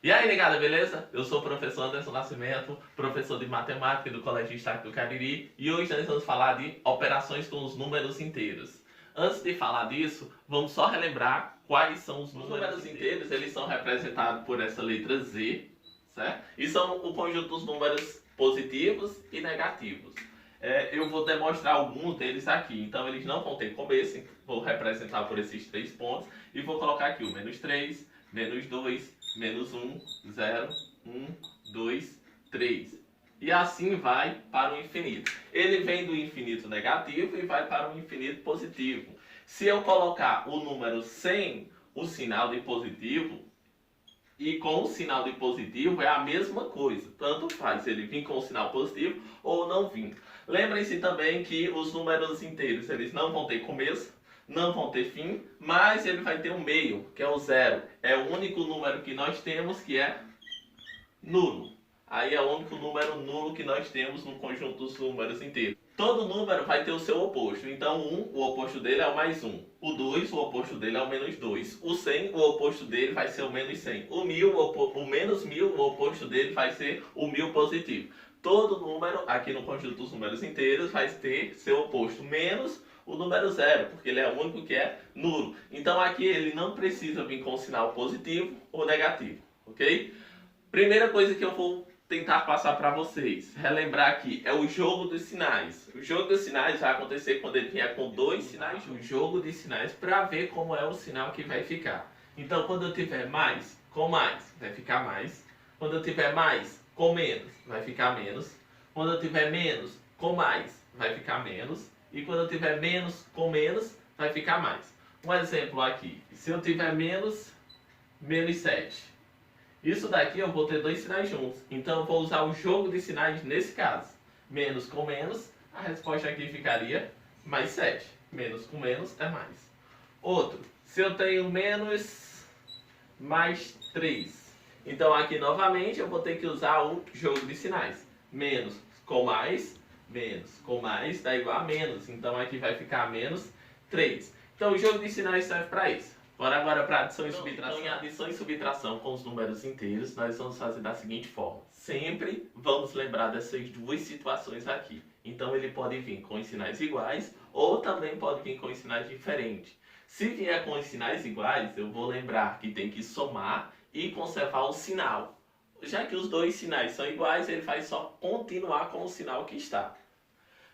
E aí, negada, beleza? Eu sou o professor Anderson Nascimento, professor de matemática do Colégio Destaque do Cariri, e hoje nós vamos falar de operações com os números inteiros. Antes de falar disso, vamos só relembrar quais são os números inteiros. Eles são representados por essa letra Z, certo? E são o conjunto dos números positivos e negativos. Eu vou demonstrar alguns deles aqui, então eles não vão ter começo, vou representar por esses 3 pontos e vou colocar aqui o menos 3, menos 2, menos 1, 0, 1, 2, 3. E assim vai para o infinito. Ele vem do infinito negativo e vai para o infinito positivo. Se eu colocar o número sem o sinal de positivo, e com o sinal de positivo é a mesma coisa. Tanto faz ele vir com o sinal positivo ou não vir. Lembrem-se também que os números inteiros eles não vão ter começo, não vão ter fim, mas ele vai ter um meio, que é o zero. É o único número que nós temos que é nulo. Aí é o único número nulo que nós temos no conjunto dos números inteiros. Todo número vai ter o seu oposto. Então, o oposto dele é o mais 1. O 2, o oposto dele é o menos 2. O 100, o oposto dele vai ser o menos 100. O 1000, o menos 1000, o oposto dele vai ser o 1000 positivo. Todo número, aqui no conjunto dos números inteiros, vai ter seu oposto, menos o número 0, porque ele é o único que é nulo. Então, aqui ele não precisa vir com sinal positivo ou negativo, ok? Primeira coisa que eu vou tentar passar para vocês, relembrar aqui, é o jogo dos sinais. O jogo dos sinais vai acontecer quando ele vier com 2 sinais, o jogo de sinais, para ver como é o sinal que vai ficar. Então, quando eu tiver mais, com mais, vai ficar mais. Quando eu tiver mais, com menos, vai ficar menos. Quando eu tiver menos, com mais, vai ficar menos. E quando eu tiver menos, com menos, vai ficar mais. Um exemplo aqui, se eu tiver menos 7. Isso daqui eu vou ter 2 sinais juntos. Então eu vou usar o jogo de sinais nesse caso. Menos com menos, a resposta aqui ficaria mais 7. Menos com menos é mais. Outro, se eu tenho menos mais 3. Então aqui novamente eu vou ter que usar o jogo de sinais. Menos com mais dá igual a menos. Então aqui vai ficar menos 3. Então o jogo de sinais serve para isso. Bora agora para adição e subtração. Então, em adição e subtração com os números inteiros, nós vamos fazer da seguinte forma. Sempre vamos lembrar dessas duas situações aqui. Então, ele pode vir com os sinais iguais ou também pode vir com os sinais diferentes. Se vier com os sinais iguais, eu vou lembrar que tem que somar e conservar o sinal. Já que os dois sinais são iguais, ele vai só continuar com o sinal que está.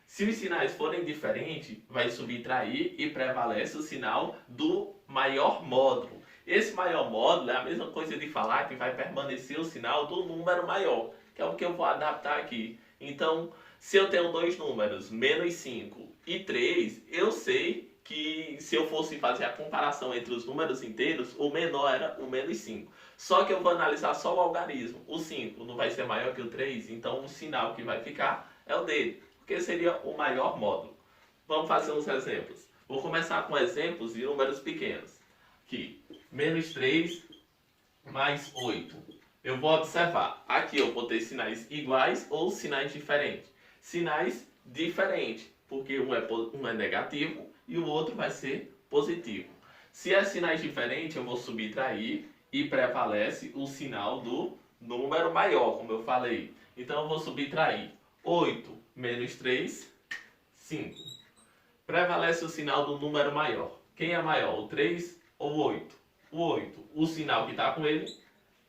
Se os sinais forem diferentes, vai subtrair e prevalece o sinal do maior módulo. Esse maior módulo é a mesma coisa de falar que vai permanecer o sinal do número maior, que é o que eu vou adaptar aqui. Então, se eu tenho dois números, menos 5 e 3, eu sei que se eu fosse fazer a comparação entre os números inteiros, o menor era o menos 5. Só que eu vou analisar só o algarismo. O 5 não vai ser maior que o 3, então o sinal que vai ficar é o dele, porque seria o maior módulo. Vamos fazer uns exemplos. Vou começar com exemplos de números pequenos. Aqui, menos 3 mais 8. Eu vou observar. Aqui eu vou ter sinais iguais ou sinais diferentes. Sinais diferentes, porque um é negativo e o outro vai ser positivo. Se é sinais diferentes, eu vou subtrair e prevalece o sinal do número maior, como eu falei. Então eu vou subtrair 8 menos 3, 5. Prevalece o sinal do número maior. Quem é maior, o 3 ou o 8? O 8. O sinal que está com ele,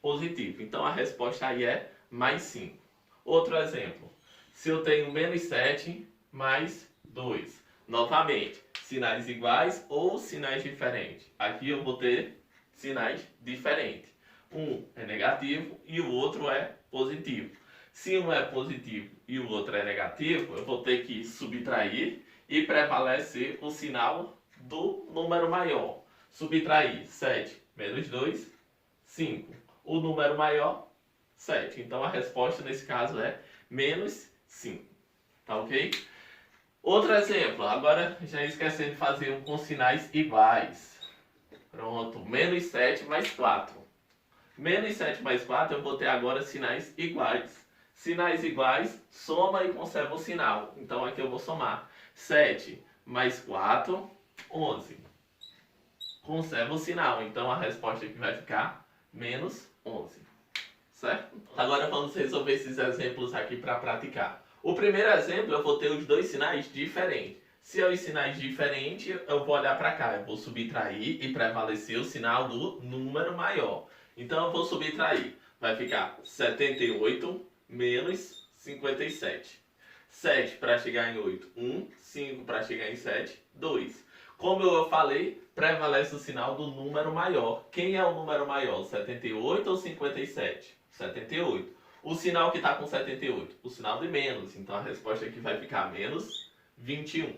positivo. Então a resposta aí é mais 5. Outro exemplo. Se eu tenho menos 7 mais 2. Novamente, sinais iguais ou sinais diferentes. Aqui eu vou ter sinais diferentes. Um é negativo e o outro é positivo. Se um é positivo e o outro é negativo, eu vou ter que subtrair e prevalecer o sinal do número maior. Subtrair 7 menos 2, 5. O número maior, 7. Então a resposta nesse caso é menos 5. Tá ok? Outro exemplo. Agora já esqueci de fazer um com sinais iguais. Pronto. Menos 7 mais 4. Menos 7 mais 4 eu vou ter agora sinais iguais. Sinais iguais, soma e conserva o sinal. Então aqui eu vou somar. 7 mais 4, 11. Conserva o sinal. Então a resposta aqui vai ficar menos 11. certo? Agora vamos resolver esses exemplos aqui para praticar. O primeiro exemplo, eu vou ter os dois sinais diferentes. Se os sinais diferentes, eu vou olhar para cá, eu vou subtrair e prevalecer o sinal do número maior. Então eu vou subtrair, vai ficar 78 menos 57. 7 para chegar em 8, 1. 5 para chegar em 7, 2. Como eu falei, prevalece o sinal do número maior. Quem é o número maior, 78 ou 57? 78. O sinal que está com 78? O sinal de menos. Então a resposta aqui vai ficar menos 21.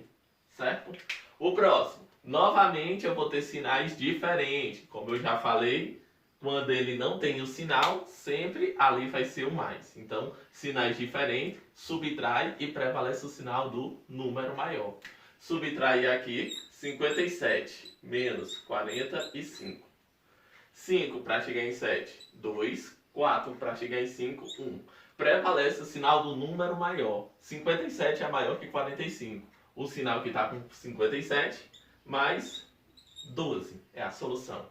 Certo? O próximo. Novamente eu vou ter sinais diferentes. Como eu já falei, quando ele não tem o sinal, sempre ali vai ser o mais. Então, sinais diferentes, subtrai e prevalece o sinal do número maior. Subtrair aqui, 57 menos 45. 5 para chegar em 7, 2. 4 para chegar em 5, 1. Prevalece o sinal do número maior. 57 é maior que 45. O sinal que está com 57 mais 12 é a solução.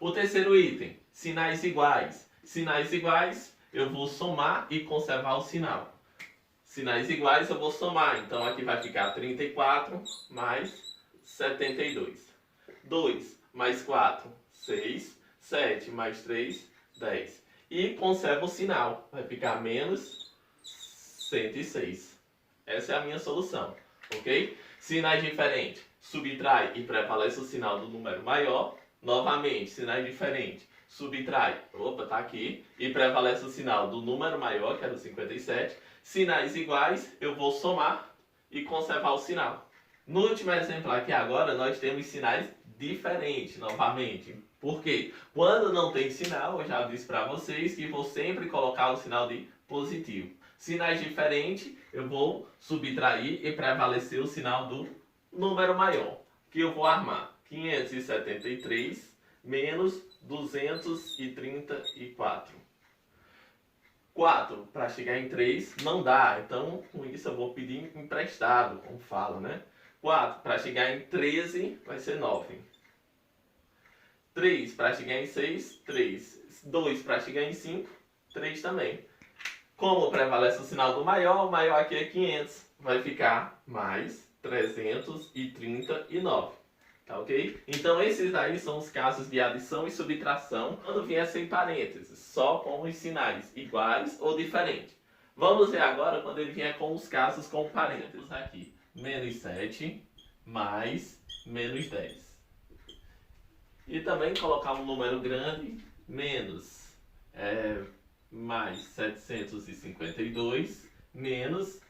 O terceiro item, sinais iguais. Sinais iguais, eu vou somar e conservar o sinal. Sinais iguais eu vou somar, então aqui vai ficar 34 mais 72. 2 mais 4, 6. 7 mais 3, 10. E conserva o sinal, vai ficar menos 106. Essa é a minha solução, ok? Sinais diferentes, subtrai e prevalece o sinal do número maior. Novamente, sinais diferentes, subtrai, tá aqui, e prevalece o sinal do número maior, que era o 57. Sinais iguais, eu vou somar e conservar o sinal. No último exemplo aqui agora, nós temos sinais diferentes, novamente. Por quê? Quando não tem sinal, eu já disse para vocês que vou sempre colocar o sinal de positivo. Sinais diferentes, eu vou subtrair e prevalecer o sinal do número maior, que eu vou armar. 573 menos 234. 4 para chegar em 3 não dá, então com isso eu vou pedir emprestado, como fala, né? 4 para chegar em 13 vai ser 9. 3 para chegar em 6, 3. 2 para chegar em 5, 3 também. Como prevalece o sinal do maior, o maior aqui é 500, vai ficar mais 339. Tá ok? Então esses aí são os casos de adição e subtração quando vier sem parênteses, só com os sinais iguais ou diferentes. Vamos ver agora quando ele vier com os casos com parênteses aqui. Menos 7 mais menos 10. E também colocar um número grande, menos mais 752 menos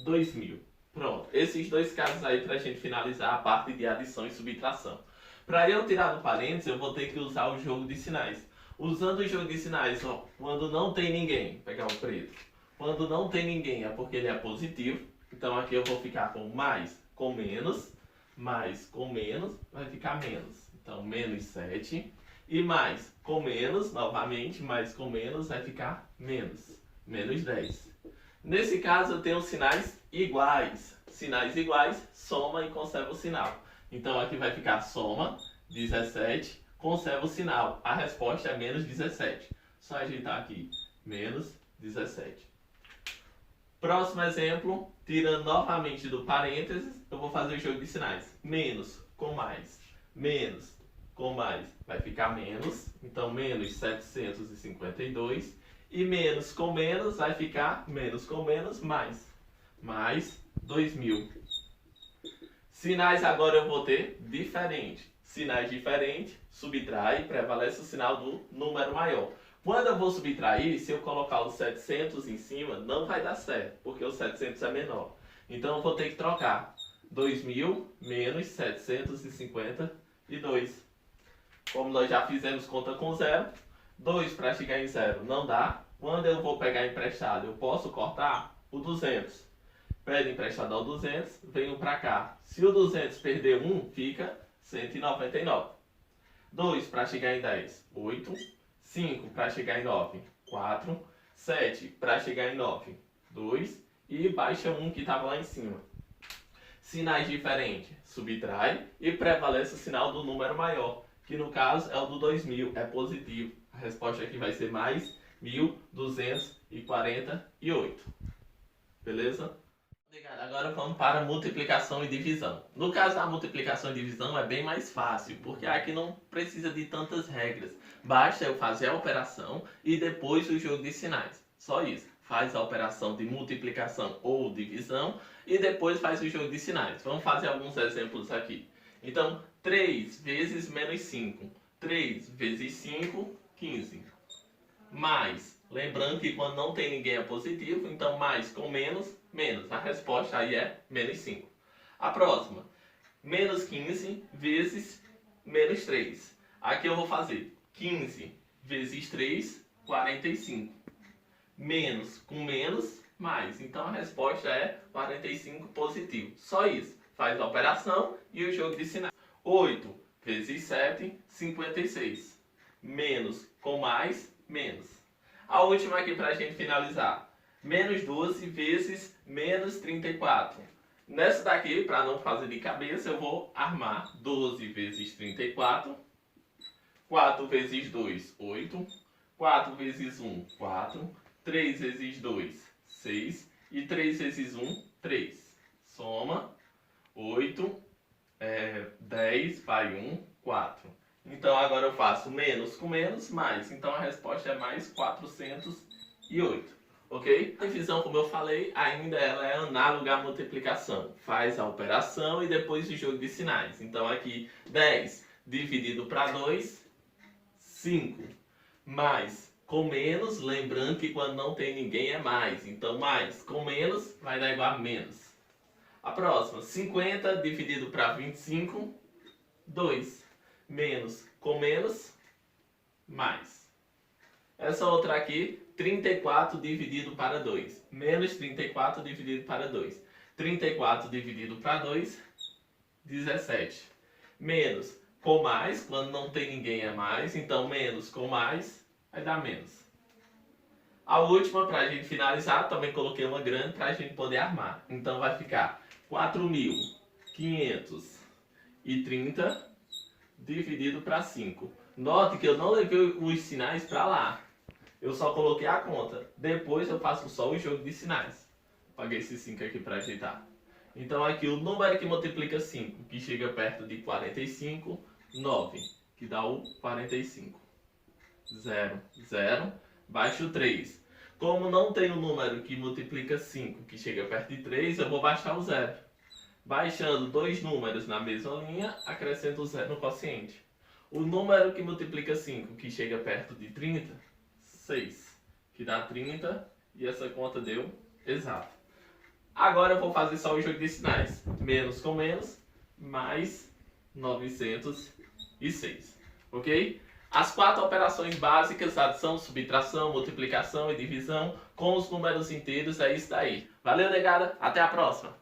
2000. Pronto, esses dois casos aí para a gente finalizar a parte de adição e subtração. Para eu tirar do parênteses, eu vou ter que usar o jogo de sinais. Usando o jogo de sinais, ó, quando não tem ninguém, pegar o preto. Quando não tem ninguém é porque ele é positivo. Então aqui eu vou ficar com mais com menos vai ficar menos. Então menos 7 e mais com menos, novamente, mais com menos vai ficar menos 10. Nesse caso eu tenho sinais iguais. Sinais iguais, soma e conserva o sinal. Então aqui vai ficar soma, 17, conserva o sinal. A resposta é menos 17. Só ajeitar aqui, menos 17. Próximo exemplo, tirando novamente do parênteses, eu vou fazer o jogo de sinais. Menos com mais, vai ficar menos. Então menos 752. E menos com menos vai ficar menos com menos mais 2000. Sinais agora eu vou ter diferente. Sinais diferentes, subtrai, prevalece o sinal do número maior. Quando eu vou subtrair, se eu colocar o 700 em cima, não vai dar certo, porque o 700 é menor. Então eu vou ter que trocar 2000 menos 752. Como nós já fizemos conta com zero, 2 para chegar em zero não dá. Quando eu vou pegar emprestado, eu posso cortar o 200. Pede emprestado ao 200, venho para cá. Se o 200 perder 1, fica 199. 2 para chegar em 10, 8. 5 para chegar em 9, 4. 7 para chegar em 9, 2. E baixa 1 que estava lá em cima. Sinais diferentes, subtrai e prevalece o sinal do número maior. que no caso é o do 2000, é positivo. A resposta aqui vai ser mais 1248. Beleza? Agora vamos para multiplicação e divisão. No caso da multiplicação e divisão é bem mais fácil, porque aqui não precisa de tantas regras. Basta eu fazer a operação e depois o jogo de sinais. Só isso. Faz a operação de multiplicação ou divisão e depois faz o jogo de sinais. Vamos fazer alguns exemplos aqui. Então, 3 vezes menos 5. 3 vezes 5, 15. Mais, lembrando que quando não tem ninguém é positivo, então mais com menos, menos. A resposta aí é menos 5. A próxima, menos 15 vezes menos 3. Aqui eu vou fazer 15 vezes 3, 45. Menos com menos, mais. Então a resposta é 45 positivo. Só isso. Faz a operação e o jogo de sinais. 8 vezes 7, 56. Menos com mais, menos. A última aqui para a gente finalizar. Menos 12 vezes menos 34. Nessa daqui, para não fazer de cabeça, eu vou armar 12 vezes 34. 4 vezes 2, 8. 4 vezes 1, 4. 3 vezes 2, 6. E 3 vezes 1, 3. Soma 8, 10, vai 1, 4. Então agora eu faço menos com menos, mais. Então a resposta é mais 408. Ok? A divisão, como eu falei, ainda ela é análoga à multiplicação. Faz a operação e depois o jogo de sinais. Então aqui 10 dividido para 2, 5. Mais com menos, lembrando que quando não tem ninguém é mais. Então mais com menos vai dar igual a menos. A próxima, 50 dividido para 25, 2. Menos com menos, mais. Essa outra aqui, 34 dividido para 2. Menos 34 dividido para 2. 34 dividido para 2, 17. Menos com mais, quando não tem ninguém é mais. Então menos com mais vai dar menos. A última, para a gente finalizar, também coloquei uma grande para a gente poder armar. Então vai ficar 4.530 dividido para 5. Note que eu não levei os sinais para lá. Eu só coloquei a conta. Depois eu faço só o jogo de sinais. Paguei esse 5 aqui para ajeitar. Então aqui o número que multiplica 5, que chega perto de 45, 9, que dá o 45. 0, 0, baixo 3. Como não tem o número que multiplica 5, que chega perto de 3, eu vou baixar o 0. Baixando dois números na mesma linha, acrescento o 0 no quociente. O número que multiplica 5, que chega perto de 30, 6, que dá 30, e essa conta deu exato. Agora eu vou fazer só o jogo de sinais. Menos com menos, mais 906. Ok? As 4 operações básicas, adição, subtração, multiplicação e divisão, com os números inteiros, é isso daí. Valeu, negada. Até a próxima.